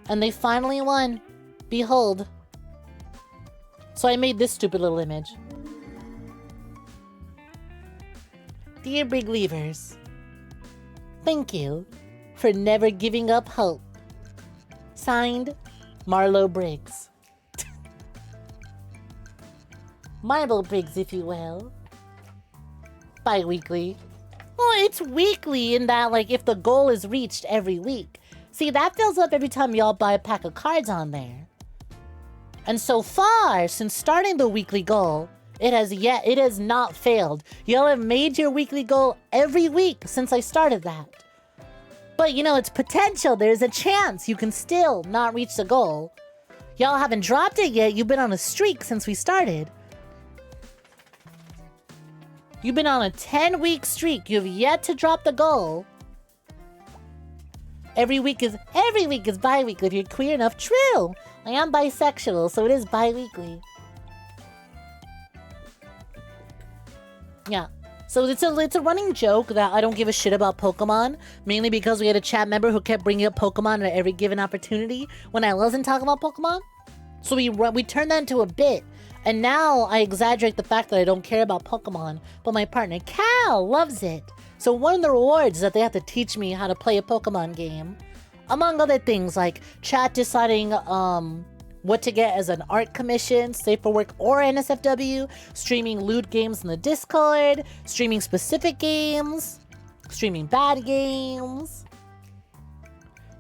and they finally won. Behold. So I made this stupid little image. Dear Briglevers, thank you for never giving up hope. Signed, Marlo Briggs. Marble Briggs, if you will. Bi-weekly. Oh, it's weekly in that, like, if the goal is reached every week. See, that fills up every time y'all buy a pack of cards on there. And so far, since starting the weekly goal, it has not failed. Y'all have made your weekly goal every week since I started that. But, you know, it's potential. There's a chance you can still not reach the goal. Y'all haven't dropped it yet. You've been on a streak since we started. You've been on a 10-week streak. You've yet to drop the goal. Every week is bi-weekly if you're queer enough. True! I am bisexual, so it is bi-weekly. Yeah. So it's a running joke that I don't give a shit about Pokemon, mainly because we had a chat member who kept bringing up Pokemon at every given opportunity when I wasn't talking about Pokemon. So we turned that into a bit. And now I exaggerate the fact that I don't care about Pokemon, but my partner Cal loves it. So one of the rewards is that they have to teach me how to play a Pokemon game. Among other things like chat deciding what to get as an art commission, Safe for Work or NSFW, streaming lewd games in the Discord, streaming specific games, streaming bad games,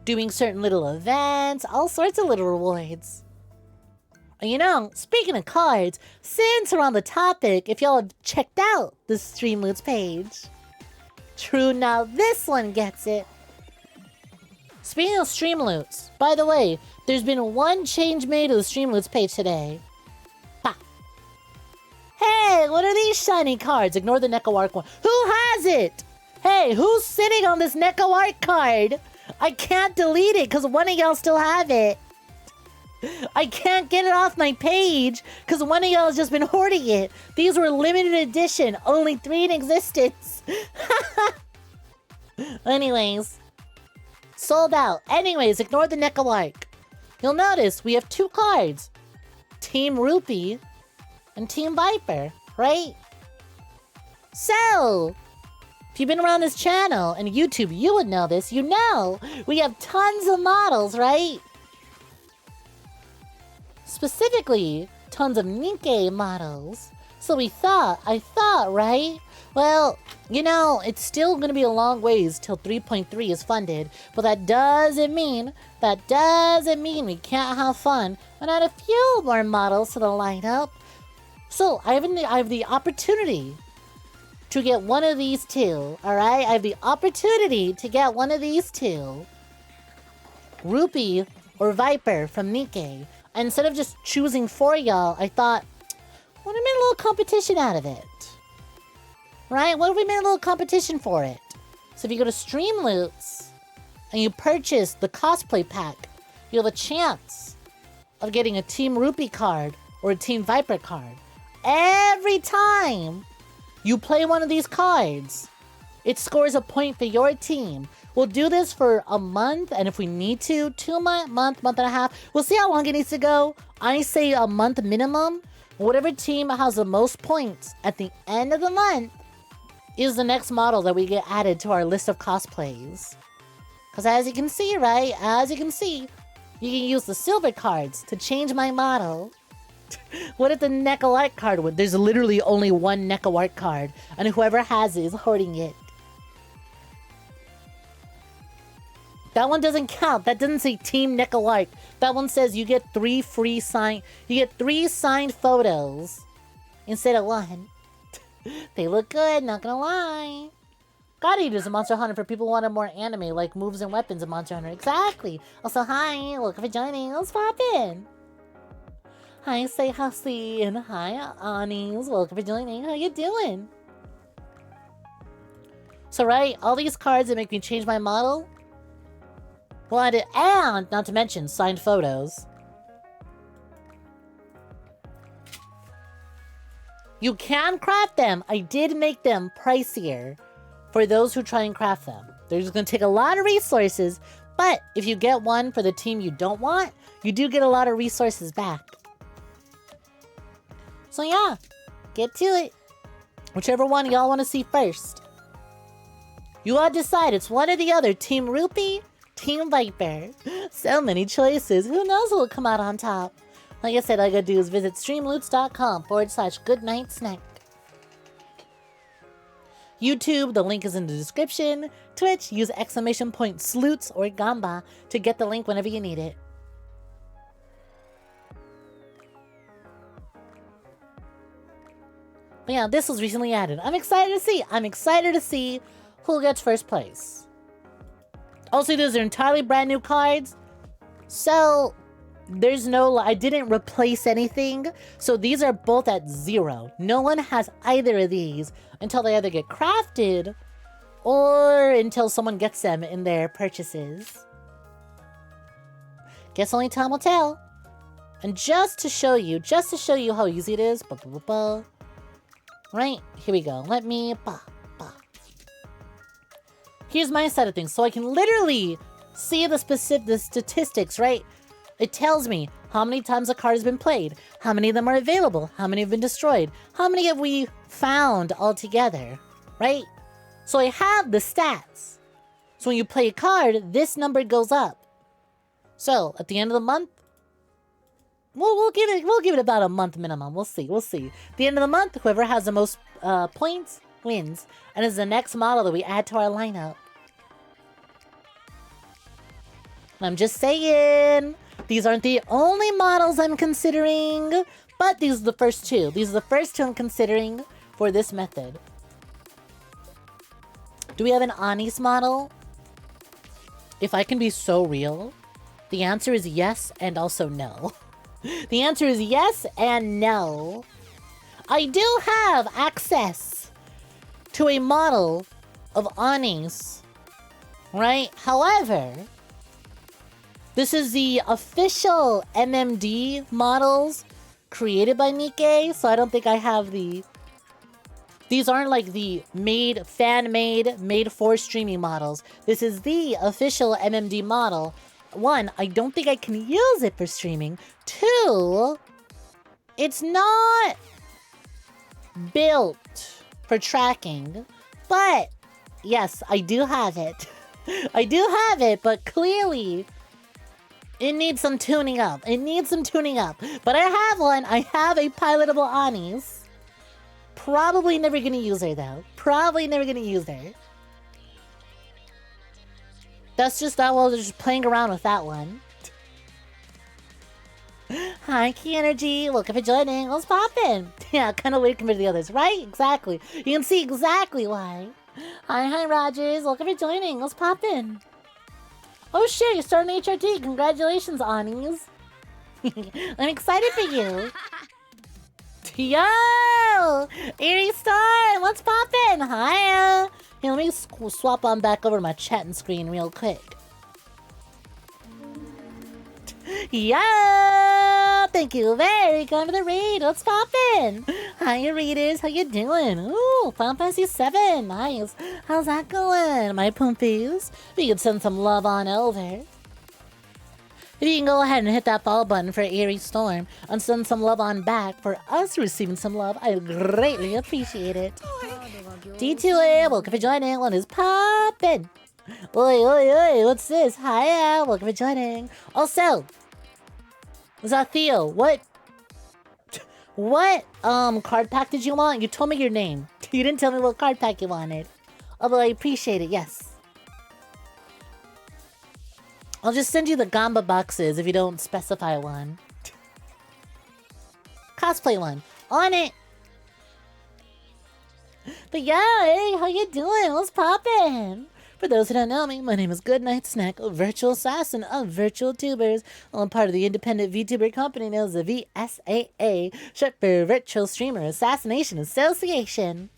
doing certain little events, all sorts of little rewards. You know, speaking of cards, since we're on the topic, if y'all have checked out the Streamloots page. True, now this one gets it. Speaking of Streamloots, by the way, there's been one change made to the Streamloots page today. Ha! Hey, what are these shiny cards? Ignore the 𝐒𝐽 one. Who has it? Hey, who's sitting on this 𝐒𝐽 card? I can't delete it because one of y'all still have it. I can't get it off my page because one of y'all has just been hoarding it. These were limited edition, only 3 in existence. Anyways, sold out. Anyways, ignore the 𝐒𝐽. You'll notice we have 2 cards. Team Rupee and Team Viper, right? So, if you've been around this channel and YouTube, you would know this. You know, we have tons of models, right? Specifically, tons of Nikkei models. So I thought, right? Well, you know, it's still going to be a long ways till 3.3 is funded. But that doesn't mean we can't have fun and add a few more models to the lineup. So I have the opportunity to get one of these 2, alright? I have the opportunity to get one of these 2. Rupee or Viper from Nikkei. Instead of just choosing for y'all, I thought, what if we made a little competition out of it? Right? What if we made a little competition for it? So if you go to Streamloots and you purchase the cosplay pack, you have a chance of getting a Team Rupee card or a Team Viper card. Every time you play one of these cards, it scores a point for your team. We'll do this for a month, and if we need to, 2 month and a half. We'll see how long it needs to go. I say a month minimum, Whatever team has the most points at the end of the month is the next model that we get added to our list of cosplays. Because as you can see, right? As you can see, you can use the silver cards to change my model. What if the 𝐂𝐼𝐕𝐄 card would? There's literally only one 𝐂𝐼𝐕𝐄 card, and whoever has it is hoarding it. That one doesn't count. That doesn't say Team 𝐂𝐼𝐕𝐄. That one says you get 3 free signed. You get 3 signed photos instead of 1. They look good, not gonna lie. God Eater's a Monster Hunter for people who wanted more anime, like moves and weapons in Monster Hunter. Exactly. Also, hi, welcome for joining. Let's pop in. Hi, say Hussy, and hi, Anis. Welcome for joining. How you doing? So, right, all these cards that make me change my model. Well, and not to mention signed photos. You can craft them. I did make them pricier for those who try and craft them. They're just going to take a lot of resources, but if you get one for the team you don't want, you do get a lot of resources back. So yeah, get to it. Whichever one y'all want to see first. You all decide. It's one or the other. Team Rupee, Team Viper. So many choices. Who knows who will come out on top? Like I said, all you gotta do is visit streamloots.com/GoodnightSnek. YouTube, the link is in the description. Twitch, use !Sloots or Gamba to get the link whenever you need it. But yeah, this was recently added. I'm excited to see. I'm excited to see who gets first place. Also, those are entirely brand new cards. So, there's no... I didn't replace anything. So, these are both at 0. No one has either of these until they either get crafted or until someone gets them in their purchases. Guess only time will tell. And just to show you how easy it is. Right, here we go. Let me... Here's my side of things. So I can literally see the statistics, right? It tells me how many times a card has been played, how many of them are available, how many have been destroyed, how many have we found altogether, right? So I have the stats. So when you play a card, this number goes up. So at the end of the month, we'll give it about a month minimum. We'll see. At the end of the month, whoever has the most points wins, and is the next model that we add to our lineup. I'm just saying, these aren't the only models I'm considering, but these are the first two. These are the first two I'm considering for this method. Do we have an Anis model? If I can be so real, the answer is yes and also no. The answer is yes and no. I do have access to a model of Anis, right? However, this is the official MMD models created by 𝐒𝐳𝐽, so I don't think I have the... These aren't like the fan-made, made-for streaming models. This is the official MMD model. 1, I don't think I can use it for streaming. 2, it's not built for tracking. But, yes, I do have it. I do have it, but clearly... it needs some tuning up. But I have one. I have a pilotable Anis. Probably never gonna use her, though. That's just that while just playing around with that one. Hi, 𝐾_ENERGY. Welcome for joining. Let's pop in. Yeah, kind of weird compared to the others, right? Exactly. You can see exactly why. Hi, Rogers. Welcome for joining. Let's pop in. Oh shit, you're starting HRT. Congratulations, Anis. I'm excited for you. Yo! Eerie Star! Let's pop in. Hi. Here, let me swap on back over to my chatting screen real quick. Yo! Thank you very much for the raid. Let's pop in. Hi, readers. How you doing? Ooh, Final Fantasy 7. Nice. How's that going, my pumpies? We could send some love on over. If you can go ahead and hit that follow button for Eerie Storm and send some love on back for us receiving some love, I greatly appreciate it. D2A, welcome for joining. What is poppin'? Oi, oi, oi, what's this? Hiya, welcome for joining. Also, Zaccheo, what card pack did you want? You told me your name. You didn't tell me what card pack you wanted. Although I appreciate it, yes. I'll just send you the Gamba boxes if you don't specify one. Cosplay one. On it! But yeah, hey, how you doing? What's poppin'? For those who don't know me, my name is Goodnight Snek, a virtual assassin of virtual tubers. I'm part of the independent VTuber company known as the VSAA, short for Virtual Streamer Assassination Association.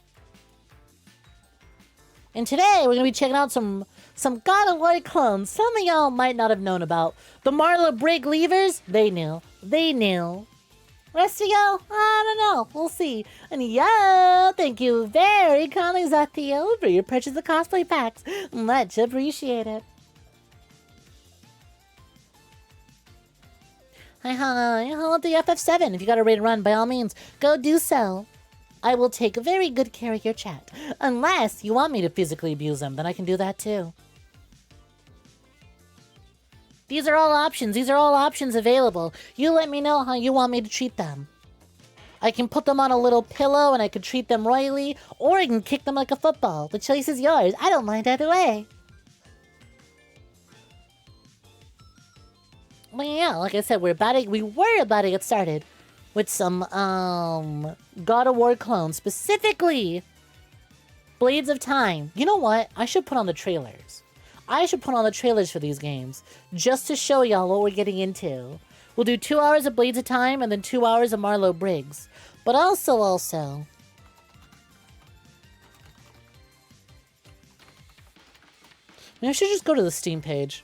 And today, we're going to be checking out some God of War clones some of y'all might not have known about. The Marla Brig Leavers, they knew. They knew. Rest of y'all, I don't know. We'll see. And yo, thank you very kindly, Zaccheo, for your purchase of cosplay packs. Much appreciated. Hi, hold the FF7. If you got a raid run, by all means, go do so. I will take very good care of your chat. Unless you want me to physically abuse them, then I can do that too. These are all options. These are all options available. You let me know how you want me to treat them. I can put them on a little pillow and I can treat them royally, or I can kick them like a football. The choice is yours. I don't mind either way. But yeah, like I said, we were about to get started with some God of War clones, specifically Blades of Time. You know what? I should put on the trailers. I should put on the trailers for these games, just to show y'all what we're getting into. We'll do 2 hours of Blades of Time and then 2 hours of Marlowe Briggs. But also... I should just go to the Steam page.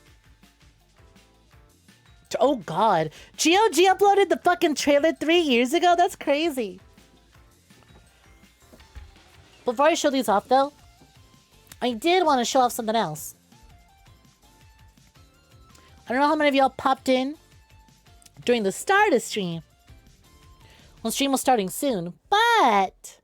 Oh god, GOG uploaded the fucking trailer 3 years ago? That's crazy. Before I show these off though, I did want to show off something else. I don't know how many of y'all popped in during the start of the stream. Well, stream was starting soon, but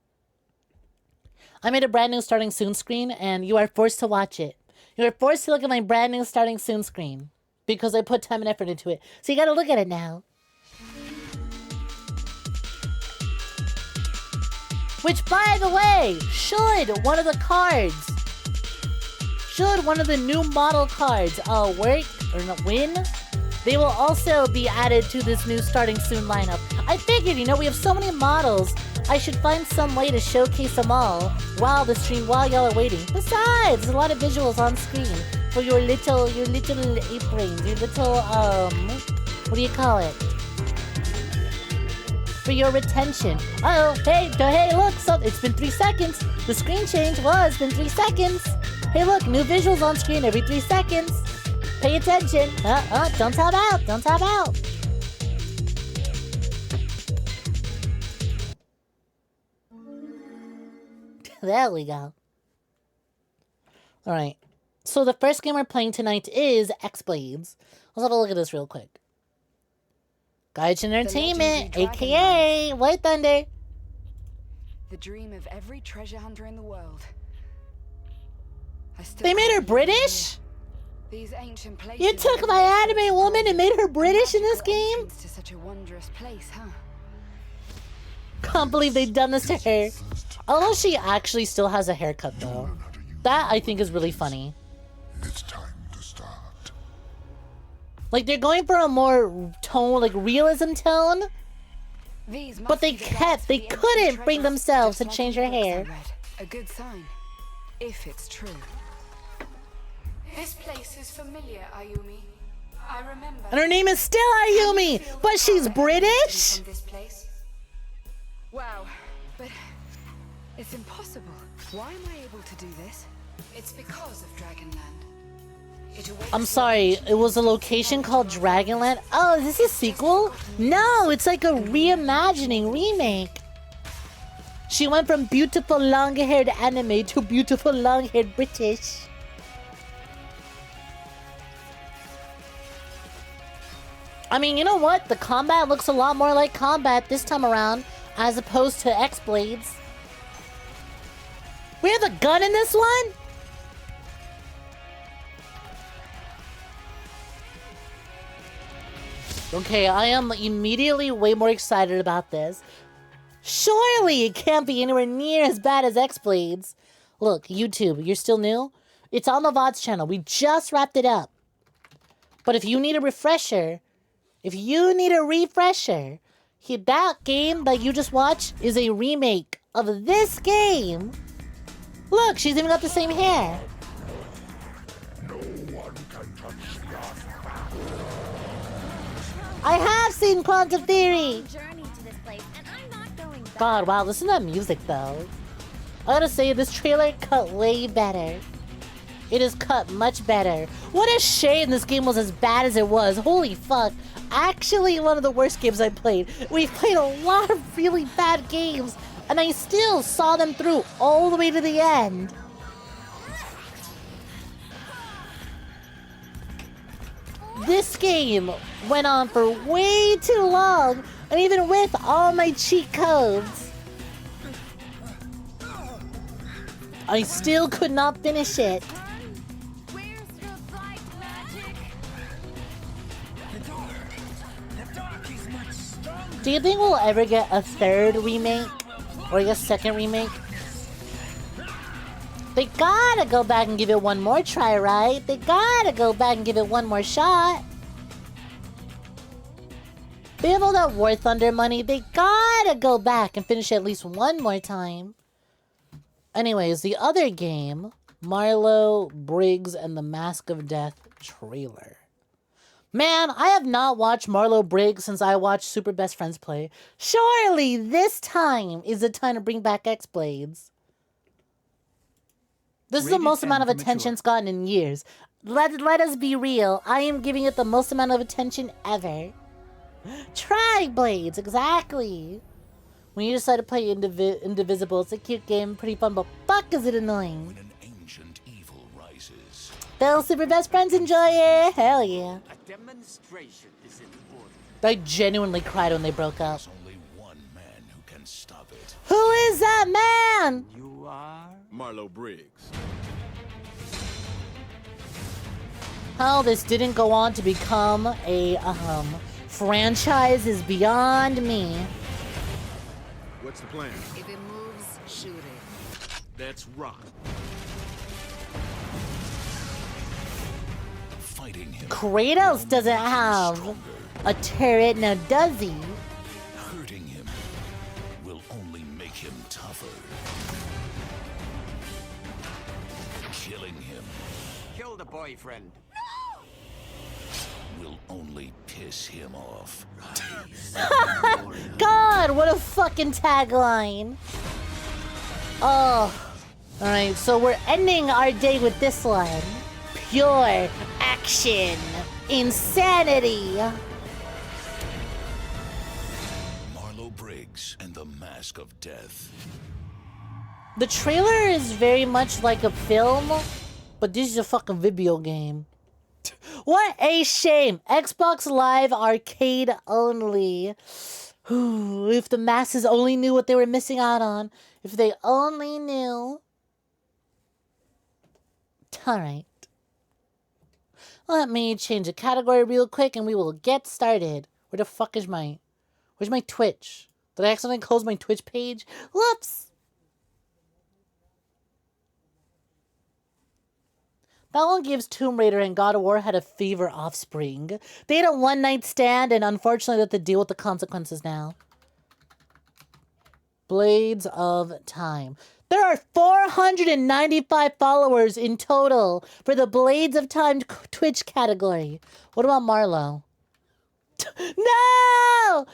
I made a brand new starting soon screen and you are forced to watch it. You are forced to look at my brand new starting soon screen. Because I put time and effort into it. So you gotta look at it now. Which, by the way, should one of the new model cards work or not win, they will also be added to this new starting soon lineup. I figured, we have so many models, I should find some way to showcase them all while y'all are waiting. Besides, there's a lot of visuals on screen. For your little aprons, your little, what do you call it? For your retention. Uh-oh, hey, look, so it's been 3 seconds. The screen change was been 3 seconds. Hey, look, new visuals on screen every 3 seconds. Pay attention. Don't tab out. There we go. All right. So the first game we're playing tonight is X-Blades. Let's have a look at this real quick. Gaijin Entertainment, aka White Thunder. The dream of every treasure hunter in the world. They made her British? These ancient places. You took my anime woman and made her British in this game? To such a wondrous place, huh? Can't believe they've done this to her. Although she actually still has a haircut though. That I think is really funny. It's time to start. Like they're going for a more tone, like realism tone. But they couldn't bring themselves to change her hair. A good sign, if it's true. This place is familiar, Ayumi. I remember. And her name is still Ayumi, but she's British? This place. Wow, but it's impossible. Why am I able to do this? It's because of Dragonland. I'm sorry, it was a location called Dragonland? Oh, is this a sequel? No, it's like a reimagining, remake. She went from beautiful long-haired anime to beautiful long-haired British. I mean, you know what? The combat looks a lot more like combat this time around, as opposed to X-Blades. We have a gun in this one? Okay, I am immediately way more excited about this. Surely it can't be anywhere near as bad as X-Blades. Look, YouTube, you're still new? It's on the VODs channel. We just wrapped it up. But if you need a refresher, that game that you just watched is a remake of this game. Look, she's even got the same hair. No one can touch the artifact. I have seen Quantum Theory. Journey to this place, and I'm not going back. God, wow, listen to that music though. I gotta say, this trailer cut way better. It is cut much better. What a shame this game was as bad as it was. Holy fuck. Actually, one of the worst games I played. We've played a lot of really bad games, and I still saw them through all the way to the end. This game went on for way too long, and even with all my cheat codes, I still could not finish it. Where's the black magic? Do you think we'll ever get a third remake? Or a second remake? They gotta go back and give it one more try, right? They gotta go back and give it one more shot. They have all that War Thunder money. They gotta go back and finish it at least one more time. Anyways, the other game, Marlowe, Briggs, and the Mask of Death trailer. Man, I have not watched Marlowe Briggs since I watched Super Best Friends play. Surely this time is the time to bring back X-Blades. This is the most amount of attention it's gotten in years. Let us be real. I am giving it the most amount of attention ever. Try Blades, exactly. When you decide to play Indivisible, it's a cute game, pretty fun, but fuck is it annoying. When an ancient evil rises. They'll Super Best Friends enjoy it. Hell yeah. A demonstration is in order. I genuinely cried when they broke up. There's only one man who can stop it. Who is that man? You are? Marlowe Briggs. How this didn't go on to become a franchise is beyond me. What's the plan? If it moves, shoot it. That's rock. Fighting him. Kratos doesn't have a turret, now does he? Hurting him will only make him tougher. Killing him Kill the boyfriend. will only piss him off. God, what a fucking tagline. Oh. Alright, so we're ending our day with this one. Pure action. Insanity. Marlowe Briggs and the Mask of Death. The trailer is very much like a film, but this is a fucking video game. What a shame. Xbox Live Arcade only. If the masses only knew what they were missing out on. If they only knew. Alright. Let me change the category real quick and we will get started. Where the fuck is where's my Twitch? Did I accidentally close my Twitch page? Whoops! That one gives Tomb Raider and God of War had a fever offspring. They had a one-night stand and unfortunately they have to deal with the consequences now. Blades of Time. There are 495 followers in total for the Blades of Time Twitch category. What about Marlowe? No!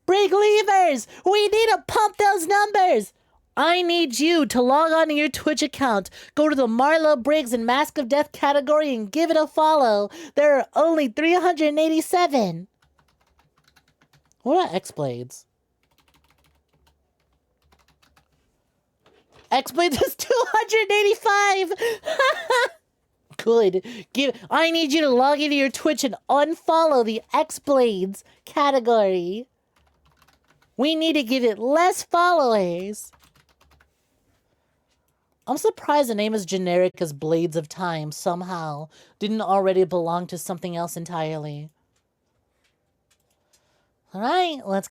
Break levers! We need to pump those numbers! I need you to log on to your Twitch account, go to the Marlowe Briggs and Mask of Death category and give it a follow. There are only 387. What about X-Blades? X-Blades is 285! good. I need you to log into your Twitch and unfollow the X-Blades category. We need to give it less followers. I'm surprised the name is generic as Blades of Time somehow. Didn't already belong to something else entirely. Alright, let's